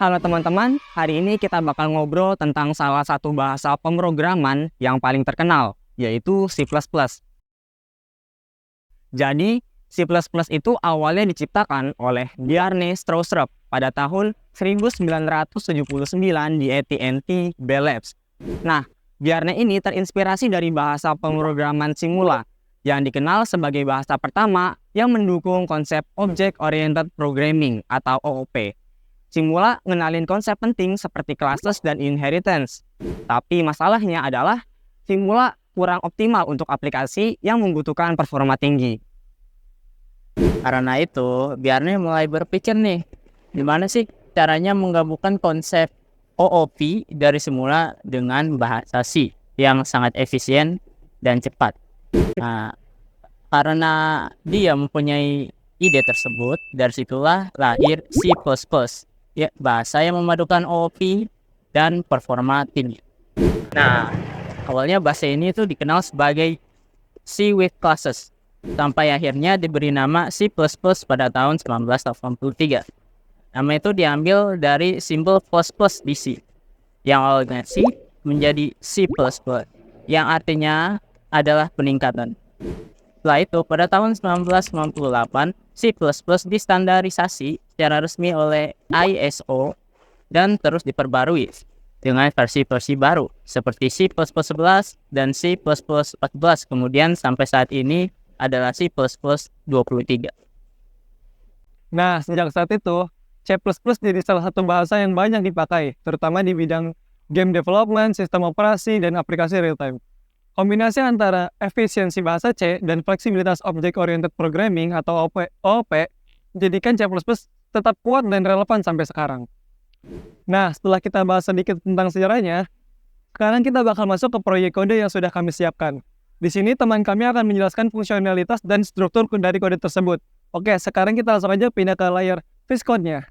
Halo teman-teman, hari ini kita bakal ngobrol tentang salah satu bahasa pemrograman yang paling terkenal, yaitu C++. Jadi, C++ itu awalnya diciptakan oleh Bjarne Stroustrup pada tahun 1979 di AT&T Bell Labs. Nah, Bjarne ini terinspirasi dari bahasa pemrograman Simula, yang dikenal sebagai bahasa pertama yang mendukung konsep Object Oriented Programming atau OOP. Simula ngenalin konsep penting seperti classes dan inheritance. Tapi masalahnya adalah Simula kurang optimal untuk aplikasi yang membutuhkan performa tinggi. Karena itu, Bjarne mulai berpikir nih, gimana sih caranya menggabungkan konsep OOP dari Simula dengan bahasa C yang sangat efisien dan cepat. Nah, karena dia mempunyai ide tersebut, dari situlah lahir C++, ya, bahasa yang memadukan OOP dan performa tinggi. Nah, awalnya bahasa ini tuh dikenal sebagai C with classes, sampai akhirnya diberi nama C++ pada tahun 1983. Nama itu diambil dari simbol plus di C, yang awalnya C menjadi C++, yang artinya adalah peningkatan. Setelah itu, pada tahun 1998, C++ distandarisasi secara resmi oleh ISO dan terus diperbarui dengan versi-versi baru seperti C++ 11 dan C++ 14, kemudian sampai saat ini adalah C++ 23. Nah, sejak saat itu, C++ jadi salah satu bahasa yang banyak dipakai, terutama di bidang game development, sistem operasi, dan aplikasi real-time. Kombinasi antara efisiensi bahasa C dan fleksibilitas Object-Oriented Programming atau OOP menjadikan C++ tetap kuat dan relevan sampai sekarang. Nah, setelah kita bahas sedikit tentang sejarahnya, sekarang kita bakal masuk ke proyek kode yang sudah kami siapkan. Di sini teman kami akan menjelaskan fungsionalitas dan struktur dari kode tersebut. Oke, sekarang kita langsung aja pindah ke layar VS Code-nya.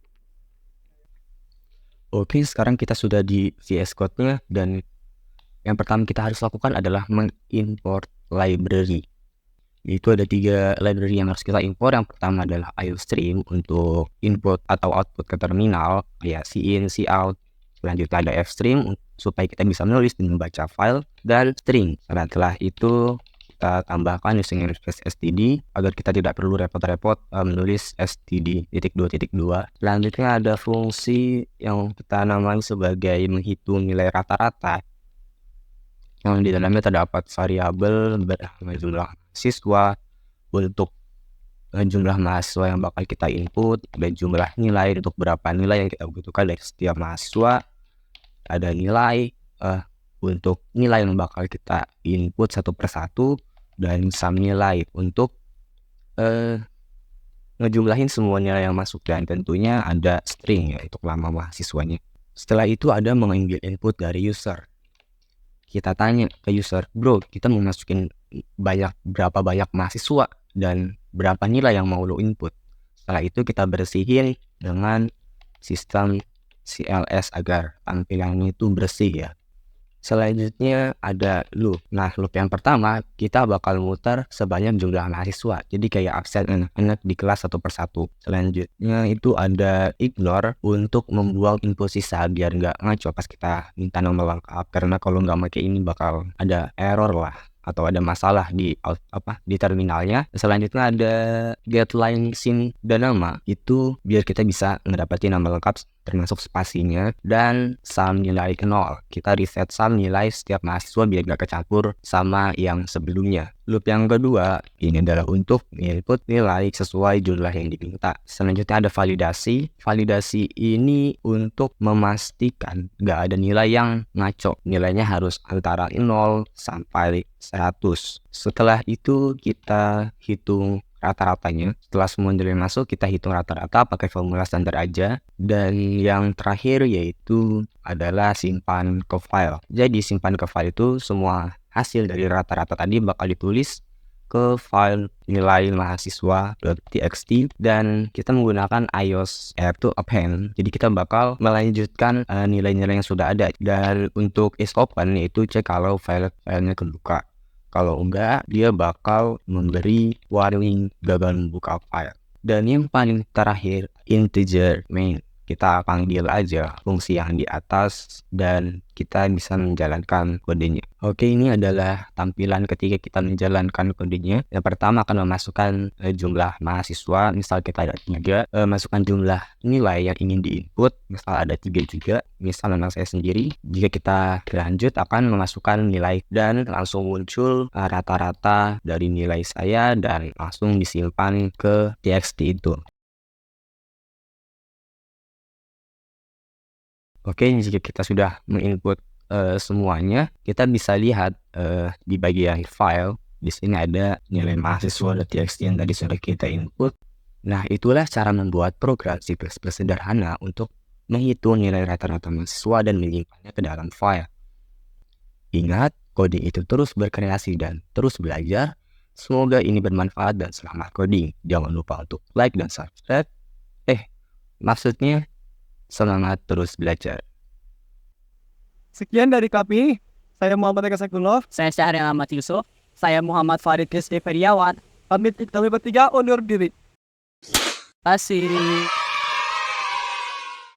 Oke, sekarang kita sudah di VS Code-nya dan yang pertama kita harus lakukan adalah mengimport library. Itu ada 3 library yang harus kita import. Yang pertama adalah IOStream untuk input atau output ke terminal, ya cin, cout. Selanjutnya ada fstream supaya kita bisa menulis dan membaca file, dan string. Setelah itu kita tambahkan using interface std agar kita tidak perlu repot-repot menulis std.2.2. Selanjutnya ada fungsi yang kita namai sebagai menghitung nilai rata-rata, yang di dalamnya terdapat variabel bernama jumlah siswa untuk jumlah mahasiswa yang bakal kita input, dan jumlah nilai untuk berapa nilai yang kita butuhkan dari setiap mahasiswa. Ada nilai untuk nilai yang bakal kita input satu persatu, dan sum nilai untuk ngejumlahin semua nilai yang masuk, dan tentunya ada string ya untuk nama mahasiswanya. Setelah itu ada mengambil input dari user. Kita tanya ke user, bro, kita mau masukin berapa banyak mahasiswa dan berapa nilai yang mau lo input. Setelah itu kita bersihin dengan sistem CLS agar tampilannya itu bersih ya. Selanjutnya ada loop. Nah, loop yang pertama kita bakal muter sebanyak jumlah mahasiswa. Jadi kayak absen anak-anak di kelas satu persatu. Selanjutnya itu ada ignore untuk membuang input sisa biar nggak ngaco pas kita minta nomor lengkap. Karena kalau nggak pakai ini bakal ada error lah atau ada masalah di terminalnya. Selanjutnya ada getLine sim dan nama, itu biar kita bisa ngedapetin nama lengkap termasuk spasinya, dan sum nilai 0. Kita reset sum nilai setiap mahasiswa biar gak kecampur sama yang sebelumnya. Loop yang kedua ini adalah untuk input nilai sesuai jumlah yang diminta. Selanjutnya ada validasi. Validasi ini untuk memastikan gak ada nilai yang ngaco. Nilainya harus antara 0 sampai 100. Setelah itu kita hitung rata-ratanya. Setelah semua nilai masuk, kita hitung rata-rata pakai formula standar aja. Dan yang terakhir yaitu adalah simpan ke file. Jadi simpan ke file itu semua hasil dari rata-rata tadi bakal ditulis ke file nilai mahasiswa.txt, dan kita menggunakan iOS to append. Jadi kita bakal melanjutkan nilai-nilai yang sudah ada. Dan untuk is open yaitu cek kalau filenya kebuka. Kalau enggak, dia bakal memberi warning gagal membuka file. Dan yang paling terakhir, integer main. kita panggil aja fungsi yang di atas dan kita bisa menjalankan kodenya. Oke, ini adalah tampilan ketika kita menjalankan kodenya. Yang pertama akan memasukkan jumlah mahasiswa, misal kita ada 3, masukkan jumlah nilai yang ingin diinput, misal ada 3 juga, misal memang saya sendiri. Jika kita lanjut akan memasukkan nilai dan langsung muncul rata-rata dari nilai saya dan langsung disimpan ke txt itu. Oke, jika kita sudah menginput semuanya, kita bisa lihat di bagian file. Di sini ada nilai mahasiswa.txt yang tadi sudah kita input. Nah, itulah cara membuat program C++ sederhana untuk menghitung nilai rata-rata mahasiswa dan menyimpannya ke dalam file. Ingat, coding itu terus berkreasi dan terus belajar. Semoga ini bermanfaat dan selamat coding. Jangan lupa untuk like dan subscribe. Maksudnya semangat terus belajar. Sekian dari kami. Saya Muhammad Eka Saifullah. Saya Syahrial Ahmad Yusuf. Saya Muhammad Farid Rizky Feriawan. Kami bertiga undur diri. Terima kasih.